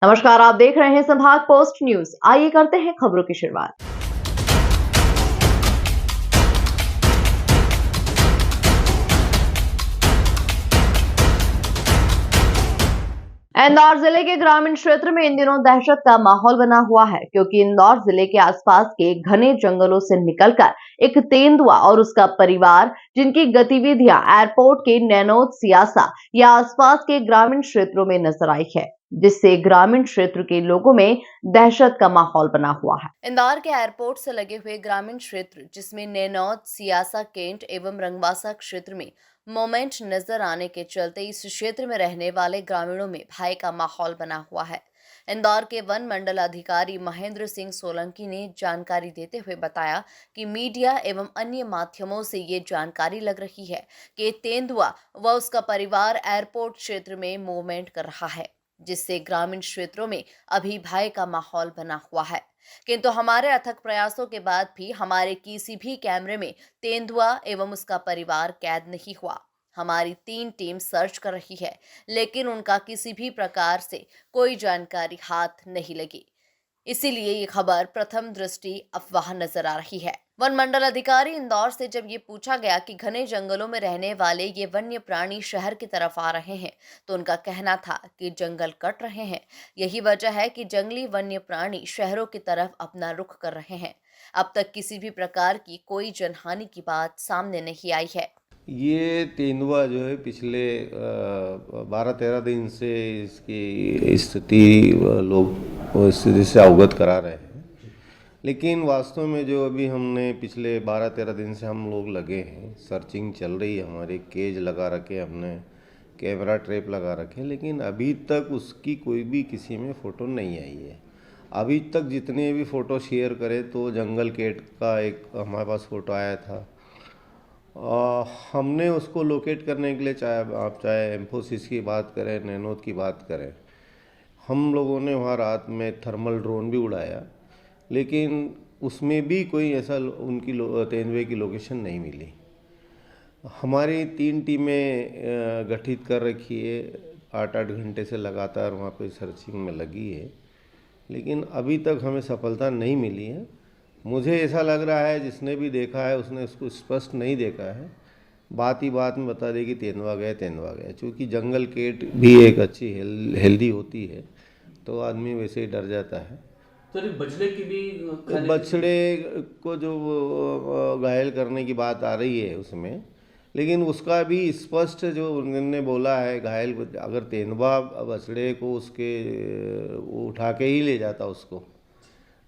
नमस्कार, आप देख रहे हैं संभाग पोस्ट न्यूज। आइए करते हैं खबरों की शुरुआत। इंदौर जिले के ग्रामीण क्षेत्र में इन दिनों दहशत का माहौल बना हुआ है, क्योंकि इंदौर जिले के आसपास के घने जंगलों से निकलकर एक तेंदुआ और उसका परिवार, जिनकी गतिविधियां एयरपोर्ट के नैनोद, सियासा या आसपास के ग्रामीण क्षेत्रों में नजर आई है, जिससे ग्रामीण क्षेत्र के लोगों में दहशत का माहौल बना हुआ है। इंदौर के एयरपोर्ट से लगे हुए ग्रामीण क्षेत्र, जिसमें नैनोद, सियासा, केंट एवं रंगवासा क्षेत्र में मोमेंट नजर आने के चलते इस क्षेत्र में रहने वाले ग्रामीणों में भय का माहौल बना हुआ है। इंदौर के वन मंडल अधिकारी महेंद्र सिंह सोलंकी ने जानकारी देते हुए बताया कि मीडिया एवं अन्य माध्यमों से ये जानकारी लग रही है कि तेंदुआ व उसका परिवार एयरपोर्ट क्षेत्र में मूवमेंट कर रहा है, जिससे ग्रामीण क्षेत्रों में अभी भय का माहौल बना हुआ है। किंतु हमारे अथक प्रयासों के बाद भी हमारे किसी भी कैमरे में तेंदुआ एवं उसका परिवार कैद नहीं हुआ। हमारी 3 टीम सर्च कर रही है, लेकिन उनका किसी भी प्रकार से कोई जानकारी हाथ नहीं लगी। इसीलिए ये खबर प्रथम दृष्टि अफवाह नजर आ रही है। वन मंडल अधिकारी इंदौर से जब ये पूछा गया कि घने जंगलों में रहने वाले ये वन्य प्राणी शहर की तरफ आ रहे हैं, तो उनका कहना था कि जंगल कट रहे हैं। यही वजह है कि जंगली वन्य प्राणी शहरों की तरफ अपना रुख कर रहे हैं। अब तक किसी भी प्रकार की कोई जनहानि की बात सामने नहीं आई है। ये तेंदुआ जो है पिछले 12-13 दिन से इसकी स्थिति लोग इस स्थिति से अवगत करा रहे हैं। लेकिन वास्तव में जो अभी हमने पिछले 12-13 दिन से हम लोग लगे हैं, सर्चिंग चल रही है, हमारे केज लगा रखे, हमने कैमरा ट्रैप लगा रखे, लेकिन अभी तक उसकी कोई भी किसी में फ़ोटो नहीं आई है। अभी तक जितने भी फ़ोटो शेयर करे तो जंगल कैट का एक हमारे पास फ़ोटो आया था। हमने उसको लोकेट करने के लिए, चाहे एम्फोसिस की बात करें, नैनोद की बात करें, हम लोगों ने वहाँ रात में थर्मल ड्रोन भी उड़ाया, लेकिन उसमें भी कोई ऐसा उनकी तेंदुए की लोकेशन नहीं मिली। हमारी 3 टीमें गठित कर रखी है, 8-8 घंटे से लगातार वहाँ पे सर्चिंग में लगी है, लेकिन अभी तक हमें सफलता नहीं मिली है। मुझे ऐसा लग रहा है जिसने भी देखा है उसने उसको स्पष्ट नहीं देखा है, बात ही बात में बता दे कि तेंदुआ गया। चूँकि जंगल केट भी एक अच्छी हेल्दी होती है, तो आदमी वैसे ही डर जाता है। तो बछड़े की भी बछड़े को जो घायल करने की बात आ रही है उसमें, लेकिन उसका भी स्पष्ट जो उन्होंने बोला है, घायल अगर तेंदुआ बछड़े को उसके वो उठा के ही ले जाता उसको,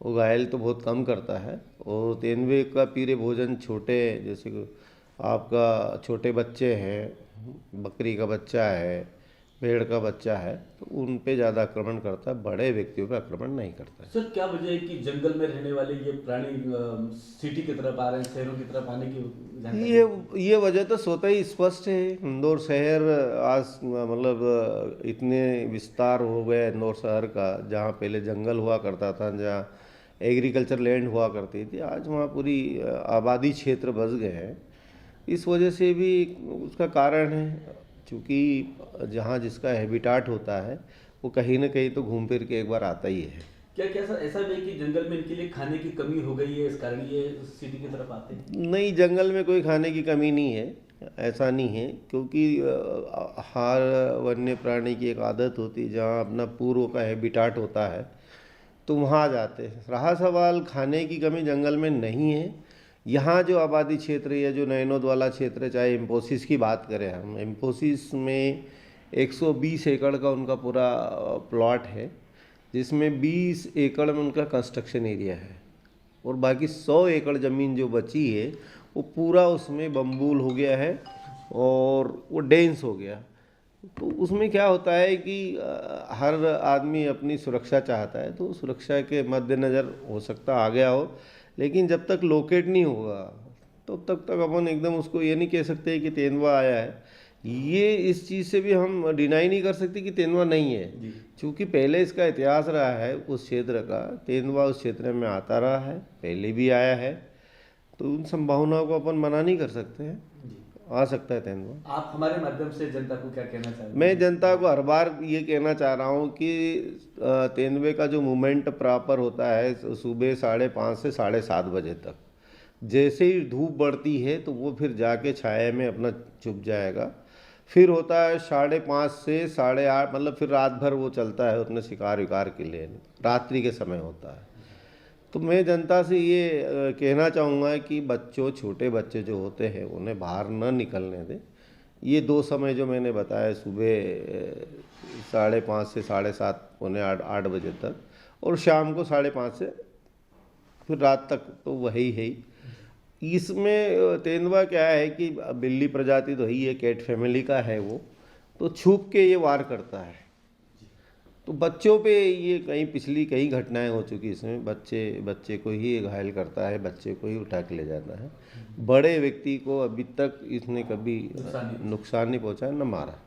वो घायल तो बहुत कम करता है। और तेंदुए का पीरे भोजन छोटे, जैसे कि आपका छोटे बच्चे हैं, बकरी का बच्चा है, भेड़ का बच्चा है, तो उन पे ज़्यादा आक्रमण करता है, बड़े व्यक्तियों पे आक्रमण नहीं करता है। सर, क्या वजह है कि जंगल में रहने वाले ये प्राणी सिटी की तरफ आ रहे हैं, शहरों की तरफ आने की जानकारी? ये वजह तो स्वतः ही स्पष्ट है। इंदौर शहर आज मतलब इतने विस्तार हो गए इंदौर शहर का, जहाँ पहले जंगल हुआ करता था, जहाँ एग्रीकल्चर लैंड हुआ करती थी, आज वहाँ पूरी आबादी क्षेत्र बस गए हैं। इस वजह से भी उसका कारण है, क्योंकि जहाँ जिसका हैबिटाट होता है वो कहीं ना कहीं तो घूम फिर के एक बार आता ही है। क्या क्या सर ऐसा भी है कि जंगल में इनके लिए खाने की कमी हो गई है, इस कारण ये सिटी की तरफ आते हैं? नहीं, जंगल में कोई खाने की कमी नहीं है, ऐसा नहीं है, क्योंकि हर वन्य प्राणी की एक आदत होती है, जहाँ अपना पूर्व का हैबिटाट होता है तो वहाँ जाते हैं। रहा सवाल खाने की कमी, जंगल में नहीं है। यहाँ जो आबादी क्षेत्र है, जो नैनोद वाला क्षेत्र है, चाहे एम्फोसिस की बात करें, हम एम्फोसिस में 120 एकड़ का उनका पूरा प्लॉट है, जिसमें 20 एकड़ में उनका कंस्ट्रक्शन एरिया है, और बाकी 100 एकड़ ज़मीन जो बची है वो पूरा उसमें बम्बूल हो गया है और वो डेंस हो गया। तो उसमें क्या होता है कि हर आदमी अपनी सुरक्षा चाहता है, तो सुरक्षा के मद्देनज़र हो सकता आ गया हो, लेकिन जब तक लोकेट नहीं होगा तो तब तक अपन एकदम उसको ये नहीं कह सकते कि तेंदुआ आया है। ये इस चीज़ से भी हम डिनाई नहीं कर सकते कि तेंदुआ नहीं है, क्योंकि पहले इसका इतिहास रहा है उस क्षेत्र का, तेंदुआ उस क्षेत्र में आता रहा है, पहले भी आया है, तो उन संभावनाओं को अपन मना नहीं कर सकते हैं। आ सकता है तेंदुआ। आप हमारे माध्यम से जनता को क्या कहना चाहेंगे? मैं जनता को हर बार ये कहना चाह रहा हूँ कि तेंदुए का जो मूवमेंट प्रॉपर होता है सुबह 5:30 से 7:30 बजे तक। जैसे ही धूप बढ़ती है तो वो फिर जाके छाया में अपना छुप जाएगा। फिर होता है 5:30 से 8:30, मतलब फिर रात भर वो चलता है अपने शिकार विकार के लिए, रात्रि के समय होता है। तो मैं जनता से ये कहना चाहूँगा कि छोटे बच्चे जो होते हैं उन्हें बाहर न निकलने दें। ये 2 समय जो मैंने बताया, सुबह 5:30 से 7:30 पौने 8 बजे तक, और शाम को 5:30 से फिर रात तक, तो वही है ही। इसमें तेंदुआ क्या है कि बिल्ली प्रजाति तो ही है, कैट फैमिली का है वो, तो छुप के ये वार करता है। तो बच्चों पे ये कई घटनाएं हो चुकी, इसमें बच्चे को ही घायल करता है, बच्चे को ही उठा के ले जाता है। बड़े व्यक्ति को अभी तक इसने कभी नुकसान नहीं पहुंचाया, न मारा।